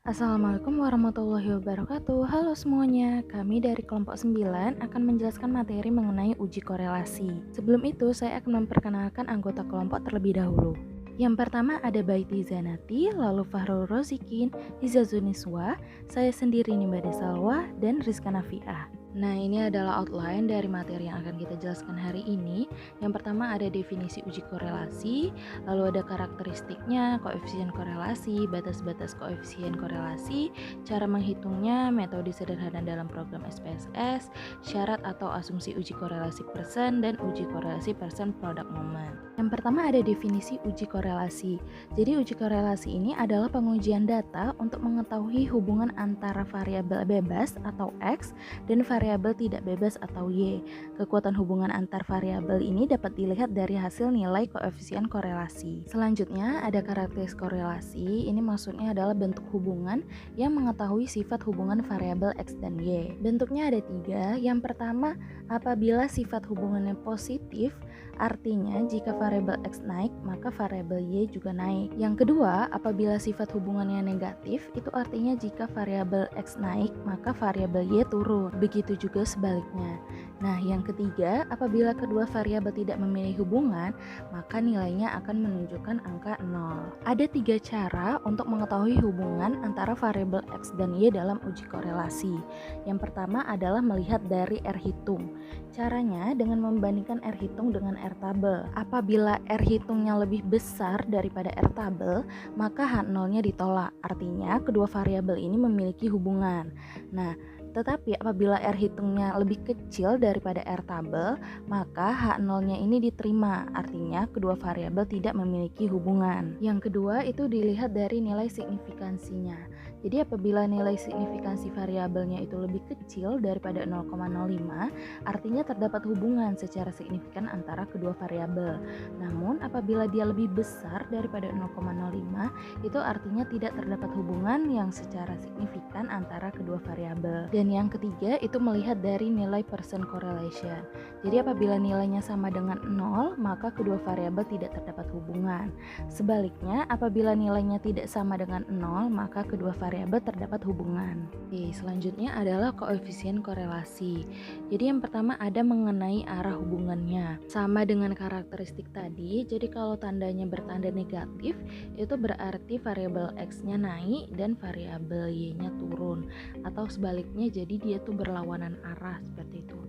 Assalamualaikum warahmatullahi wabarakatuh. Halo semuanya, kami dari kelompok 9 akan menjelaskan materi mengenai uji korelasi. Sebelum itu, saya akan memperkenalkan anggota kelompok terlebih dahulu. Yang pertama ada Baiti Zanati, lalu Fahrul Rozikin, Iza Zuniswa, saya sendiri Nimba Desalwa, dan Rizka Nafiah. Nah, ini adalah outline dari materi yang akan kita jelaskan hari ini. Yang pertama ada definisi uji korelasi, lalu ada karakteristiknya, koefisien korelasi, batas-batas koefisien korelasi, cara menghitungnya, metode sederhana dalam program SPSS, syarat atau asumsi uji korelasi persen, dan uji korelasi persen product moment. Yang pertama ada definisi uji korelasi. Jadi uji korelasi ini adalah pengujian data untuk mengetahui hubungan antara variabel bebas atau X dan variabel tidak bebas atau Y. Kekuatan hubungan antar variabel ini dapat dilihat dari hasil nilai koefisien korelasi. Selanjutnya ada karakteristik korelasi. Ini maksudnya adalah bentuk hubungan yang mengetahui sifat hubungan variabel X dan Y. Bentuknya ada 3. Yang pertama, apabila sifat hubungannya positif, artinya jika variabel X naik, maka variabel Y juga naik. Yang kedua, apabila sifat hubungannya negatif, itu artinya jika variabel X naik, maka variabel Y turun. Begitu juga sebaliknya. Nah, yang ketiga, apabila kedua variabel tidak memiliki hubungan, maka nilainya akan menunjukkan angka 0. Ada 3 cara untuk mengetahui hubungan antara variabel X dan Y dalam uji korelasi. Yang pertama adalah melihat dari R hitung. Caranya dengan membandingkan R hitung dengan R tabel. Apabila R hitungnya lebih besar daripada R tabel, maka H0-nya ditolak. Artinya kedua variabel ini memiliki hubungan. Nah, tetapi apabila R hitungnya lebih kecil daripada R tabel, maka H0-nya ini diterima, artinya kedua variabel tidak memiliki hubungan. Yang kedua itu dilihat dari nilai signifikansinya. Jadi apabila nilai signifikansi variabelnya itu lebih kecil daripada 0,05, artinya terdapat hubungan secara signifikan antara kedua variabel. Namun apabila dia lebih besar daripada 0,05, itu artinya tidak terdapat hubungan yang secara signifikan antara kedua variabel. Dan yang ketiga itu melihat dari nilai percent correlation. Jadi apabila nilainya sama dengan 0, maka kedua variabel tidak terdapat hubungan. Sebaliknya, apabila nilainya tidak sama dengan 0, maka kedua variabel terdapat hubungan. Oke, selanjutnya adalah koefisien korelasi. Jadi yang pertama ada mengenai arah hubungannya. Sama dengan karakteristik tadi, jadi kalau tandanya bertanda negatif, itu berarti variabel X-nya naik dan variabel Y-nya turun. Atau sebaliknya, jadi dia tuh berlawanan arah seperti itu.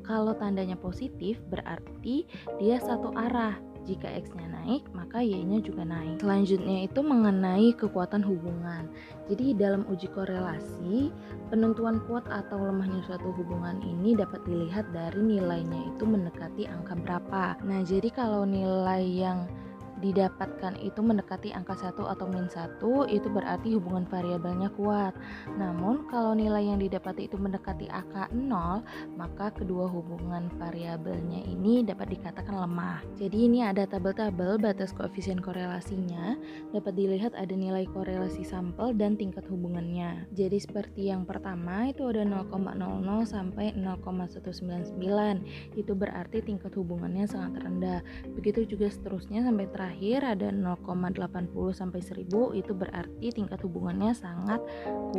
Kalau tandanya positif, berarti dia satu arah. Jika X-nya naik, maka Y-nya juga naik. Selanjutnya itu mengenai kekuatan hubungan. Jadi dalam uji korelasi, penentuan kuat atau lemahnya suatu hubungan ini dapat dilihat dari nilainya itu mendekati angka berapa. Nah, jadi kalau nilai yang didapatkan itu mendekati angka 1 atau min 1, itu berarti hubungan variabelnya kuat. Namun kalau nilai yang didapati itu mendekati angka 0, maka kedua hubungan variabelnya ini dapat dikatakan lemah. Jadi ini ada tabel-tabel batas koefisien korelasinya, dapat dilihat ada nilai korelasi sampel dan tingkat hubungannya. Jadi seperti yang pertama itu ada 0,00 sampai 0,199, itu berarti tingkat hubungannya sangat rendah. Begitu juga seterusnya sampai terakhir ada 0,80 sampai 1000, itu berarti tingkat hubungannya sangat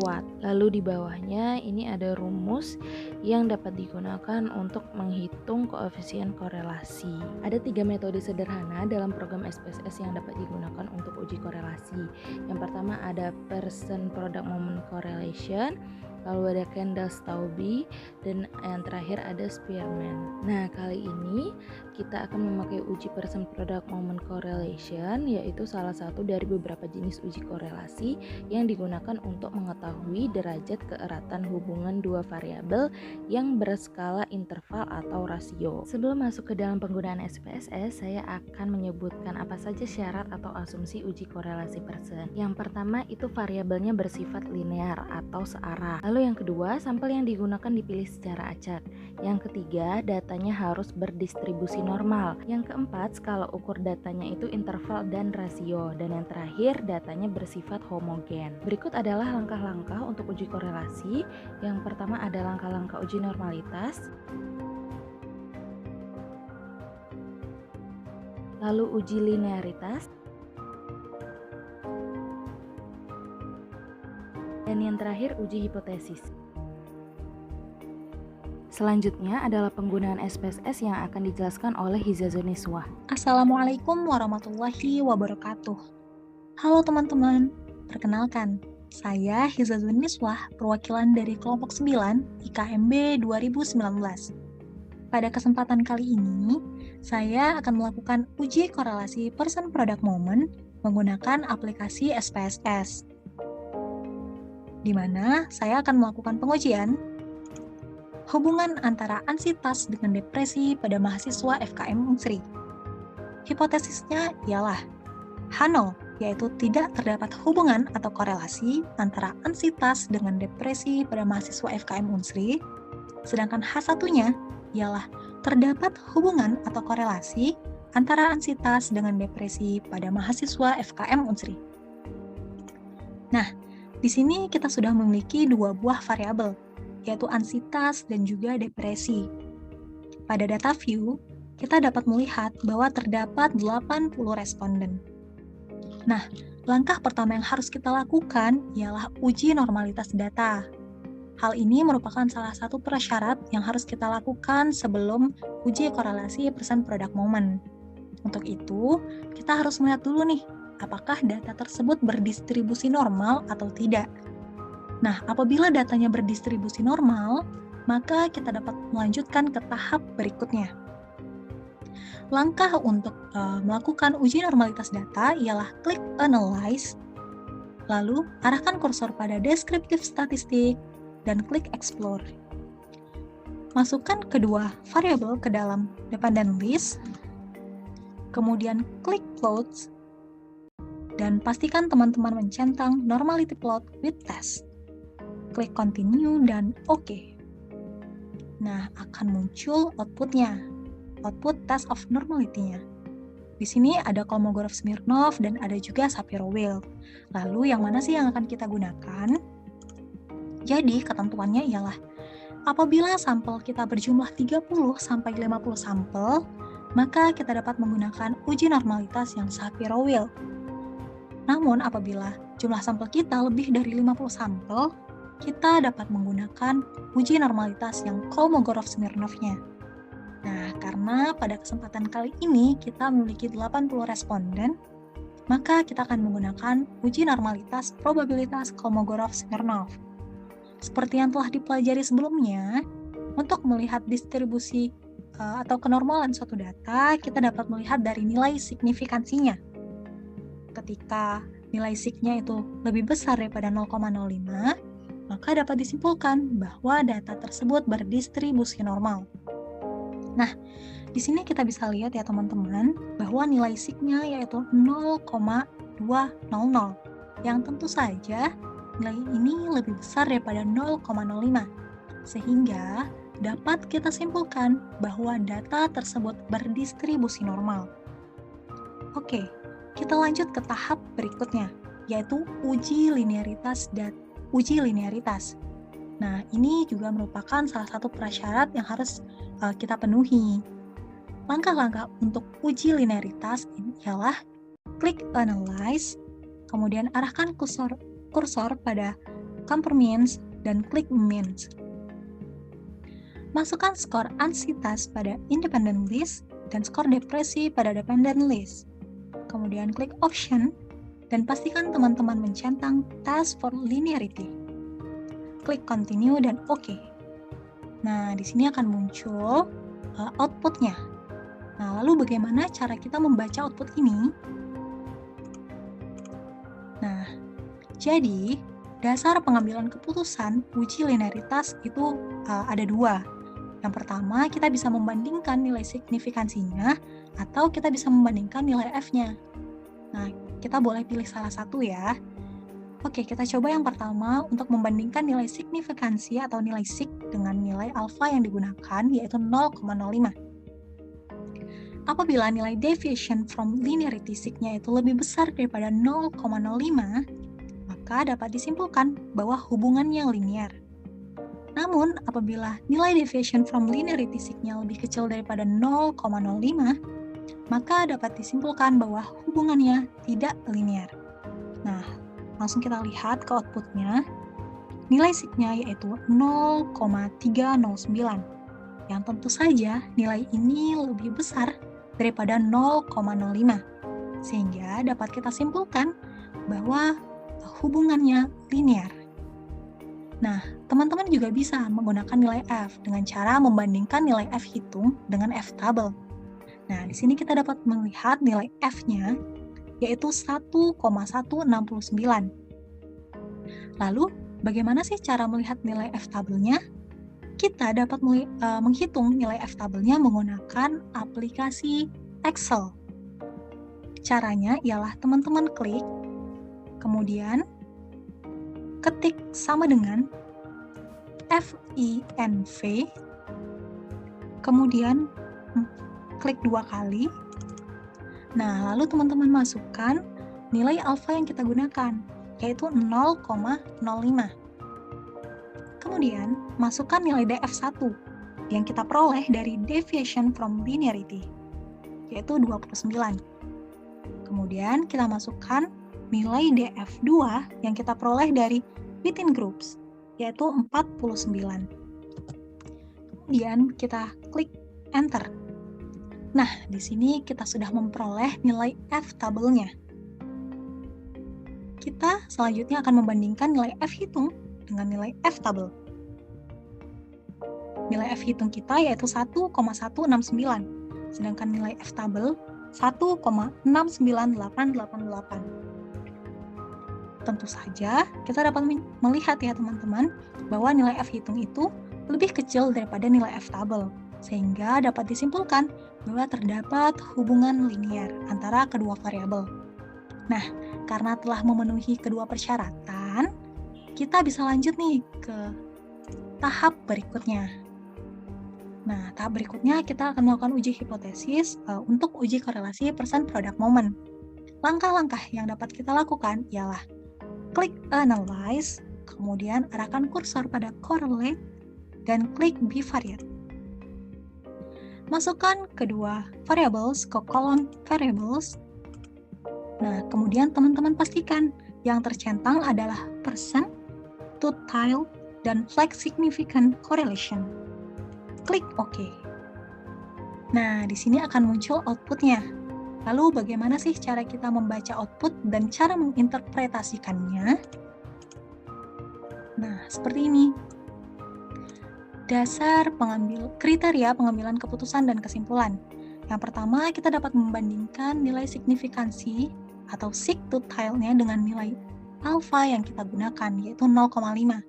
kuat. Lalu di bawahnya ini ada rumus yang dapat digunakan untuk menghitung koefisien korelasi. Ada 3 metode sederhana dalam program SPSS yang dapat digunakan untuk uji korelasi. Yang pertama ada percent product moment correlation, lalu ada Kendall-Stauby, dan yang terakhir ada Spearman. Nah, kali ini kita akan memakai uji percent product moment correlation, yaitu salah satu dari beberapa jenis uji korelasi yang digunakan untuk mengetahui derajat keeratan hubungan dua variabel yang berskala interval atau rasio. Sebelum masuk ke dalam penggunaan SPSS, saya akan menyebutkan apa saja syarat atau asumsi uji korelasi percent. Yang pertama itu variabelnya bersifat linear atau searah. Lalu yang kedua, sampel yang digunakan dipilih secara acak. Yang ketiga, datanya harus berdistribusi normal. Yang keempat, skala ukur datanya itu interval dan rasio. Dan yang terakhir, datanya bersifat homogen. Berikut adalah langkah-langkah untuk uji korelasi. Yang pertama ada langkah-langkah uji normalitas, lalu uji linearitas, Dan yang terakhir, uji hipotesis. Selanjutnya adalah penggunaan SPSS yang akan dijelaskan oleh Hizazun Niswah. Assalamualaikum warahmatullahi wabarakatuh. Halo teman-teman, perkenalkan, saya Hizazun Niswah, perwakilan dari kelompok 9 IKMB 2019. Pada kesempatan kali ini, saya akan melakukan uji korelasi person-product moment menggunakan aplikasi SPSS, di mana saya akan melakukan pengujian hubungan antara ansitas dengan depresi pada mahasiswa FKM Unsri. Hipotesisnya ialah H0, yaitu tidak terdapat hubungan atau korelasi antara ansitas dengan depresi pada mahasiswa FKM Unsri, sedangkan H1-nya ialah terdapat hubungan atau korelasi antara ansitas dengan depresi pada mahasiswa FKM Unsri. Nah, di sini kita sudah memiliki dua buah variabel, yaitu ansitas dan juga depresi. Pada data view, kita dapat melihat bahwa terdapat 80 responden. Nah, langkah pertama yang harus kita lakukan ialah uji normalitas data. Hal ini merupakan salah satu prasyarat yang harus kita lakukan sebelum uji korelasi person-product moment. Untuk itu, kita harus melihat dulu nih, apakah data tersebut berdistribusi normal atau tidak. Nah, apabila datanya berdistribusi normal, maka kita dapat melanjutkan ke tahap berikutnya. Langkah untuk melakukan uji normalitas data ialah klik Analyze, lalu arahkan kursor pada Descriptive Statistic, dan klik Explore. Masukkan kedua variabel ke dalam dependent list, kemudian klik Plots, dan pastikan teman-teman mencentang Normality Plot with Test. Klik Continue dan OK. Nah, akan muncul outputnya, output test of normality-nya. Di sini ada Kolmogorov-Smirnov dan ada juga Shapiro-Wilk. Lalu yang mana sih yang akan kita gunakan? Jadi ketentuannya ialah apabila sampel kita berjumlah 30-50 sampel, maka kita dapat menggunakan uji normalitas yang Shapiro-Wilk. Namun apabila jumlah sampel kita lebih dari 50 sampel, kita dapat menggunakan uji normalitas yang Kolmogorov-Smirnov-nya. Nah, karena pada kesempatan kali ini kita memiliki 80 responden, maka kita akan menggunakan uji normalitas probabilitas Kolmogorov-Smirnov. Seperti yang telah dipelajari sebelumnya, untuk melihat distribusi atau kenormalan suatu data, kita dapat melihat dari nilai signifikansinya. Ketika nilai sig-nya itu lebih besar daripada 0,05, maka dapat disimpulkan bahwa data tersebut berdistribusi normal. Nah, di sini kita bisa lihat ya teman-teman, bahwa nilai sig-nya yaitu 0,200, yang tentu saja nilai ini lebih besar daripada 0,05, sehingga dapat kita simpulkan bahwa data tersebut berdistribusi normal. Oke, kita lanjut ke tahap berikutnya, yaitu uji linearitas dan uji linearitas. Nah, ini juga merupakan salah satu prasyarat yang harus kita penuhi. Langkah-langkah untuk uji linearitas ialah klik Analyze, kemudian arahkan kursor pada Compare Means dan klik Means. Masukkan skor ansitas pada Independent List dan skor depresi pada Dependent List. Kemudian klik Option dan pastikan teman-teman mencentang Test for Linearity. Klik Continue dan OK. Nah, di sini akan muncul outputnya. Nah, lalu bagaimana cara kita membaca output ini? Nah, jadi dasar pengambilan keputusan uji linearitas itu ada dua. Yang pertama, kita bisa membandingkan nilai signifikansinya atau kita bisa membandingkan nilai F-nya. Nah, kita boleh pilih salah satu ya. Oke, kita coba yang pertama untuk membandingkan nilai signifikansi atau nilai sig dengan nilai alfa yang digunakan, yaitu 0,05. Apabila nilai deviation from linearity sig-nya itu lebih besar daripada 0,05, maka dapat disimpulkan bahwa hubungannya linear. Namun, apabila nilai deviation from linearity sig-nya lebih kecil daripada 0,05, maka dapat disimpulkan bahwa hubungannya tidak linear. Nah, langsung kita lihat ke outputnya. nilai SIG-nya yaitu 0,309. Yang tentu saja nilai ini lebih besar daripada 0,05. Sehingga dapat kita simpulkan bahwa hubungannya linear. Nah, teman-teman juga bisa menggunakan nilai F dengan cara membandingkan nilai F hitung dengan F tabel. Nah, di sini kita dapat melihat nilai F-nya yaitu 1,169. Lalu, bagaimana sih cara melihat nilai F tabelnya? Kita dapat menghitung nilai F tabelnya menggunakan aplikasi Excel. Caranya ialah teman-teman klik, kemudian ketik sama dengan FINV, kemudian klik 2 kali. Nah, lalu teman-teman masukkan nilai alfa yang kita gunakan, yaitu 0,05. Kemudian, masukkan nilai DF1 yang kita peroleh dari deviation from linearity, yaitu 29. Kemudian, kita masukkan nilai DF2 yang kita peroleh dari within groups, yaitu 49. Kemudian, kita klik enter. Nah, di sini kita sudah memperoleh nilai F tabelnya. Kita selanjutnya akan membandingkan nilai F hitung dengan nilai F tabel. Nilai F hitung kita yaitu 1,169, sedangkan nilai F tabel 1,69888. Tentu saja, kita dapat melihat ya teman-teman, bahwa nilai F hitung itu lebih kecil daripada nilai F tabel, sehingga dapat disimpulkan bahwa terdapat hubungan linear antara kedua variabel. Nah, karena telah memenuhi kedua persyaratan, kita bisa lanjut nih ke tahap berikutnya. Nah, tahap berikutnya kita akan melakukan uji hipotesis untuk uji korelasi percent product moment. Langkah-langkah yang dapat kita lakukan ialah klik analyze, kemudian arahkan kursor pada correlate, dan klik bivariate. Masukkan kedua variables ke kolom variables. Nah, kemudian teman-teman pastikan yang tercentang adalah percent, totile, dan flag significant correlation. Klik OK. Nah, di sini akan muncul outputnya. Lalu bagaimana sih cara kita membaca output dan cara menginterpretasikannya? Nah, seperti ini. Dasar kriteria pengambilan keputusan dan kesimpulan. Yang pertama, kita dapat membandingkan nilai signifikansi atau sig totile-nya dengan nilai alfa yang kita gunakan, yaitu 0,05.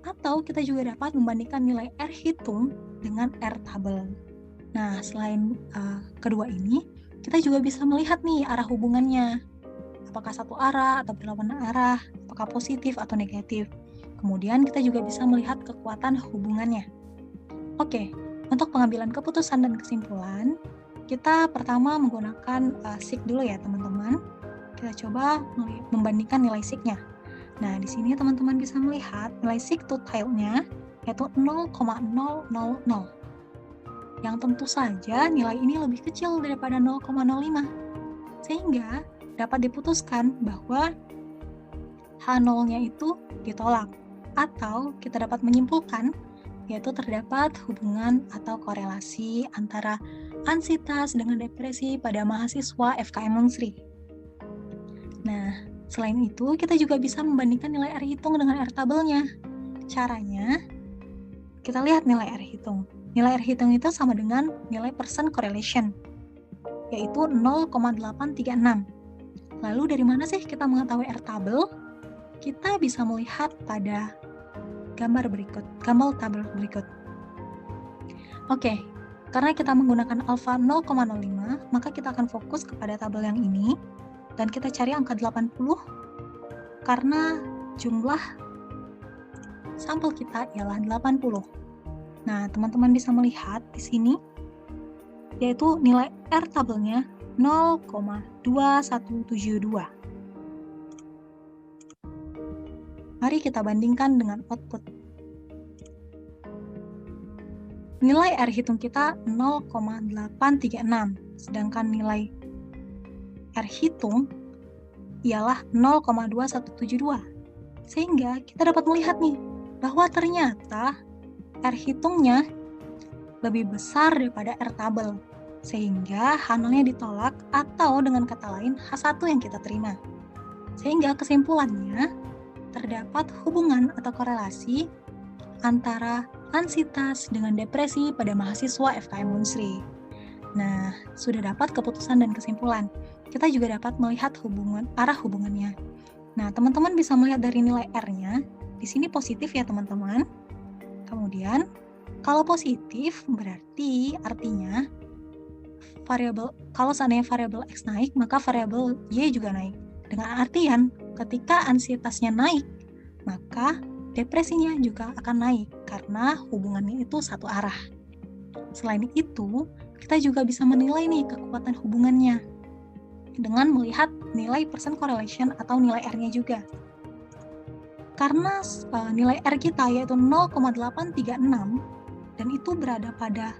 Atau kita juga dapat membandingkan nilai R hitung dengan R tabel. Nah, selain kedua ini, kita juga bisa melihat nih arah hubungannya. Apakah satu arah atau berlawanan arah, apakah positif atau negatif. Kemudian kita juga bisa melihat kekuatan hubungannya. Oke, untuk pengambilan keputusan dan kesimpulan, kita pertama menggunakan sig dulu ya teman-teman. Kita coba membandingkan nilai sig-nya. Nah, di sini teman-teman bisa melihat nilai sig totile-nya yaitu 0,000. Yang tentu saja nilai ini lebih kecil daripada 0,05. Sehingga dapat diputuskan bahwa H0-nya itu ditolak. Atau kita dapat menyimpulkan yaitu terdapat hubungan atau korelasi antara ansitas dengan depresi pada mahasiswa FKM Unsri. Nah, selain itu kita juga bisa membandingkan nilai R hitung dengan R tabelnya. Caranya, kita lihat nilai R hitung. Nilai R hitung itu sama dengan nilai percent correlation, yaitu 0,836. Lalu dari mana sih kita mengetahui R tabel? Kita bisa melihat pada gambar tabel berikut. Oke, karena kita menggunakan alfa 0,05, maka kita akan fokus kepada tabel yang ini, dan kita cari angka 80, karena jumlah sampel kita ialah 80. Nah, teman-teman bisa melihat di sini, yaitu nilai R tabelnya 0,2172. Mari kita bandingkan dengan output. Nilai R hitung kita 0,836, sedangkan nilai R hitung ialah 0,2172. Sehingga kita dapat melihat nih, bahwa ternyata R hitungnya lebih besar daripada R tabel. Sehingga H0-nya ditolak atau dengan kata lain H1 yang kita terima. Sehingga kesimpulannya, terdapat hubungan atau korelasi antara ansitas dengan depresi pada mahasiswa FKM Unsri. Nah, sudah dapat keputusan dan kesimpulan. Kita juga dapat melihat arah hubungannya. Nah, teman-teman bisa melihat dari nilai R-nya. Di sini positif ya, teman-teman. Kemudian, kalau positif berarti artinya kalau seandainya variabel X naik, maka variabel Y juga naik. Dengan artian, ketika ansietasnya naik, maka depresinya juga akan naik karena hubungannya itu satu arah. Selain itu, kita juga bisa menilai nih kekuatan hubungannya dengan melihat nilai percent correlation atau nilai R-nya juga. Karena nilai R kita yaitu 0,836 dan itu berada pada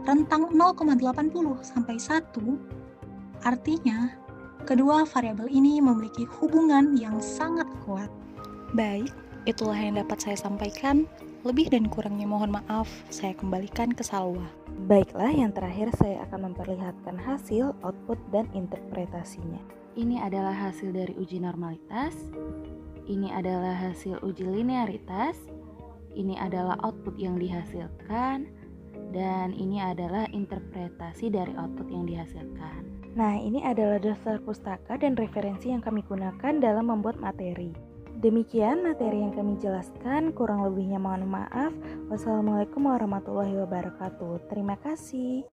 rentang 0,80 sampai 1, artinya kedua variabel ini memiliki hubungan yang sangat kuat. Baik, itulah yang dapat saya sampaikan. Lebih dan kurangnya mohon maaf, saya kembalikan ke Salwa. Baiklah, yang terakhir saya akan memperlihatkan hasil, output, dan interpretasinya. Ini adalah hasil dari uji normalitas, ini adalah hasil uji linearitas, ini adalah output yang dihasilkan, dan ini adalah interpretasi dari output yang dihasilkan. Nah, ini adalah daftar pustaka dan referensi yang kami gunakan dalam membuat materi. Demikian materi yang kami jelaskan, kurang lebihnya mohon maaf. Wassalamualaikum warahmatullahi wabarakatuh. Terima kasih.